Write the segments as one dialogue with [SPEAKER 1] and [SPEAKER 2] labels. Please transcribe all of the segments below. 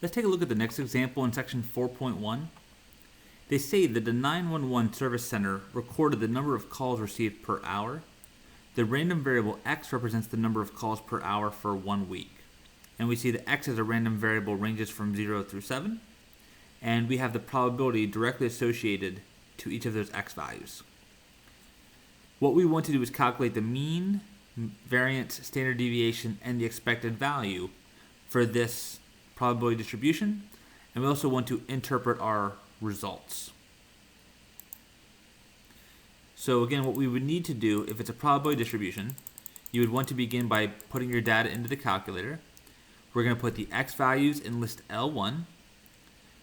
[SPEAKER 1] Let's take a look at the next example in section 4.1. They say that the 911 service center recorded the number of calls received per hour. The random variable x represents the number of calls per hour for 1 week. And we see that x as a random variable ranges from 0 through 7. And we have the probability directly associated to each of those x values. What we want to do is calculate the mean, variance, standard deviation, and the expected value for this probability distribution. And we also want to interpret our results. So again, what we would need to do, if it's a probability distribution, you would want to begin by putting your data into the calculator. We're going to put the x values in list L1.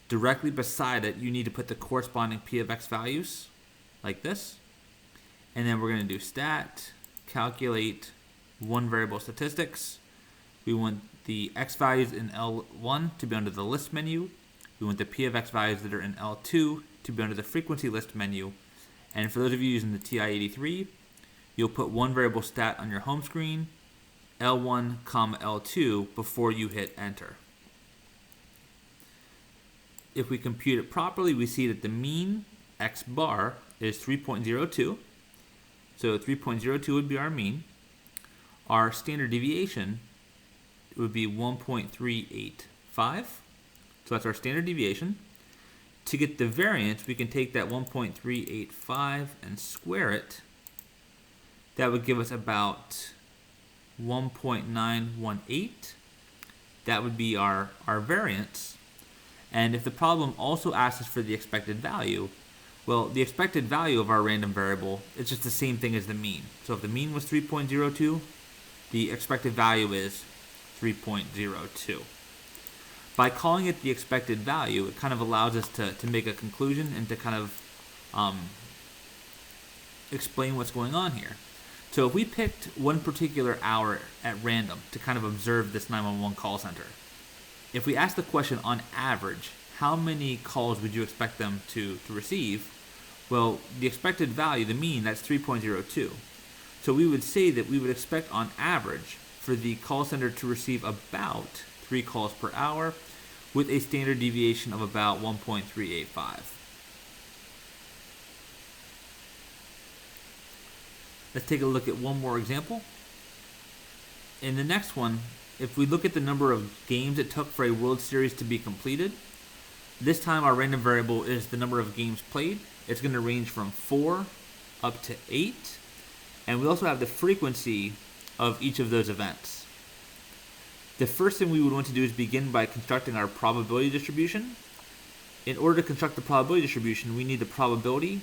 [SPEAKER 1] Directly beside it, you need to put the corresponding p of x values, like this. And then we're going to do stat, calculate, one variable statistics. We want the x values in L1 to be under the list menu. We want the p of x values that are in L2 to be under the frequency list menu. And for those of you using the TI-83, you'll put one variable stat on your home screen, L1, L2, before you hit enter. If we compute it properly, we see that the mean x bar is 3.02. So 3.02 would be our mean. Our standard deviation would be 1.385. So that's our standard deviation. To get the variance, we can take that 1.385 and square it. That would give us about 1.918. That would be our variance. And if the problem also asks us for the expected value, well, the expected value of our random variable is just the same thing as the mean. So if the mean was 3.02, the expected value is 3.02. By calling it the expected value, it kind of allows us to make a conclusion and to kind of explain what's going on here. So if we picked one particular hour at random to kind of observe this 911 call center, if we ask the question on average, how many calls would you expect them to receive? Well, the expected value, the mean, that's 3.02. So we would say that we would expect on average for the call center to receive about 3 calls per hour with a standard deviation of about 1.385. Let's take a look at one more example. In the next one, if we look at the number of games it took for a World Series to be completed, this time our random variable is the number of games played. It's going to range from 4 up to 8. And we also have the frequency of each of those events. The first thing we would want to do is begin by constructing our probability distribution. In order to construct the probability distribution, we need the probability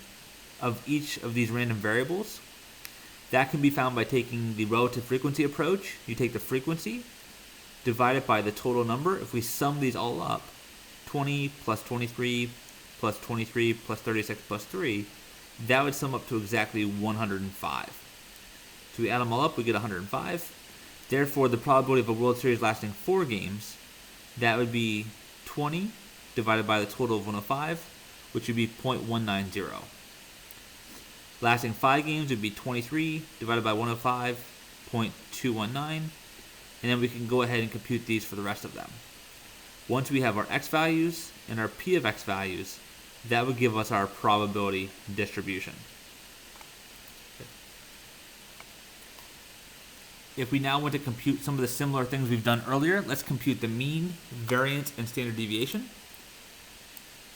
[SPEAKER 1] of each of these random variables. That can be found by taking the relative frequency approach. You take the frequency, divide it by the total number. If we sum these all up, 20 plus 23 plus 23 plus 36 plus 3, that would sum up to exactly 105. So we add them all up, we get 105. Therefore, the probability of a World Series lasting 4 games, that would be 20 divided by the total of 105, which would be 0.190. Lasting 5 games would be 23 divided by 105, 0.219, and then we can go ahead and compute these for the rest of them. Once we have our x values and our p of x values, that would give us our probability distribution. If we now want to compute some of the similar things we've done earlier, let's compute the mean, variance, and standard deviation.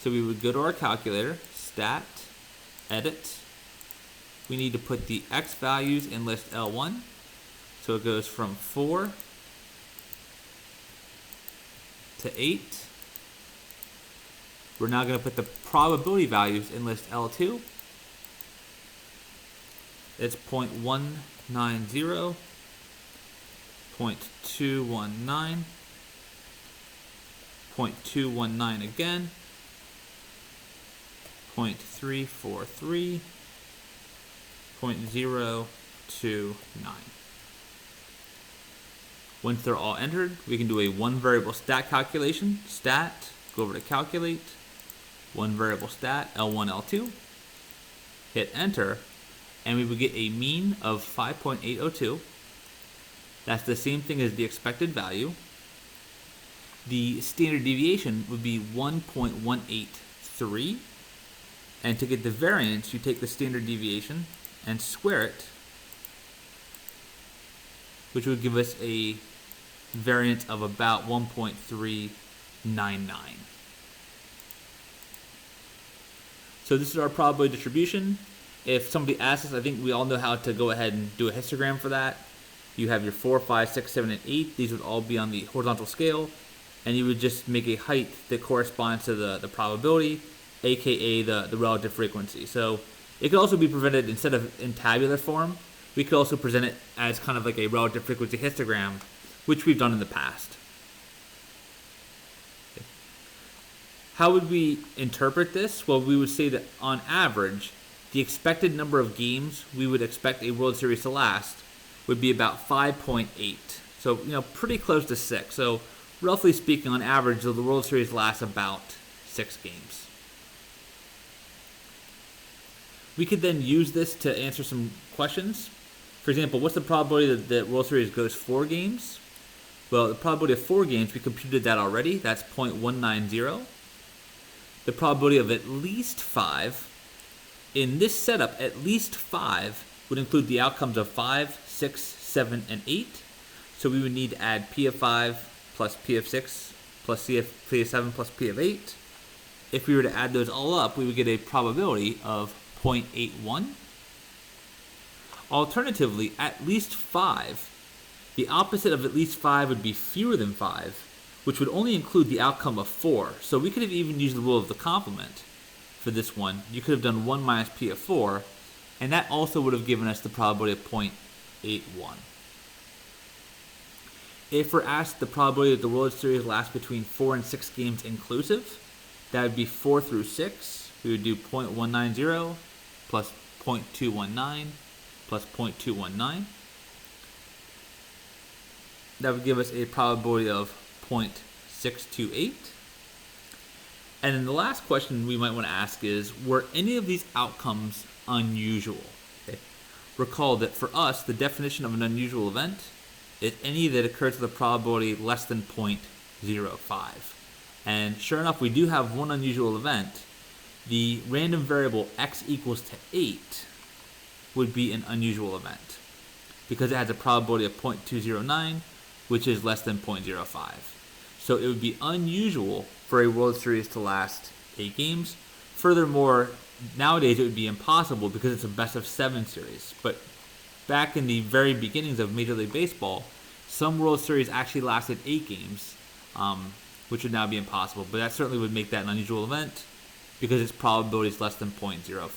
[SPEAKER 1] So we would go to our calculator, stat, edit. We need to put the x values in list L1. So it goes from 4 to 8. We're now going to put the probability values in list L2. It's 0.190. 0.219, 0.219 again, 0.343, 0.029. Once they're all entered, we can do a one variable stat calculation. Stat, go over to calculate, one variable stat, L1, L2, hit enter, and we would get a mean of 5.802. That's the same thing as the expected value. the standard deviation would be 1.183. And to get the variance, you take the standard deviation and square it, which would give us a variance of about 1.399. So this is our probability distribution. If somebody asks us, I think we all know how to go ahead and do a histogram for that. You have your 4, 5, 6, 7, and 8. These would all be on the horizontal scale. And you would just make a height that corresponds to the probability, aka the relative frequency. So it could also be presented instead of in tabular form. We could also present it as kind of like a relative frequency histogram, which we've done in the past. Okay. How would we interpret this? Well, we would say that on average, the expected number of games we would expect a World Series to last would be about 5.8. So, pretty close to 6. So, roughly speaking, on average, the World Series lasts about 6 games. We could then use this to answer some questions. For example, what's the probability that the World Series goes 4 games? Well, the probability of 4 games, we computed that already. That's 0.190. The probability of at least 5. In this setup, at least 5 would include the outcomes of 5, 6, 7, and 8. So we would need to add P of 5 plus P of 6 plus P of 7 plus P of 8. If we were to add those all up, we would get a probability of 0.81. Alternatively, at least 5. The opposite of at least 5 would be fewer than 5, which would only include the outcome of 4. So we could have even used the rule of the complement for this one. You could have done 1 minus P of 4, and that also would have given us the probability of 0.81. If we're asked the probability that the World Series lasts between 4 and 6 games inclusive, that would be 4 through 6. We would do 0.190 plus 0.219 plus 0.219. That would give us a probability of 0.628. And then the last question we might want to ask is, were any of these outcomes unusual? Okay. Recall that for us, the definition of an unusual event is any that occurs with a probability less than 0.05. And sure enough, we do have one unusual event. The random variable x equals to 8 would be an unusual event because it has a probability of 0.209, which is less than 0.05. So it would be unusual for a World Series to last 8 games. Furthermore, nowadays it would be impossible because it's a best of 7 series. But back in the very beginnings of Major League Baseball, some World Series actually lasted 8 games, which would now be impossible. But that certainly would make that an unusual event because its probability is less than 0.05.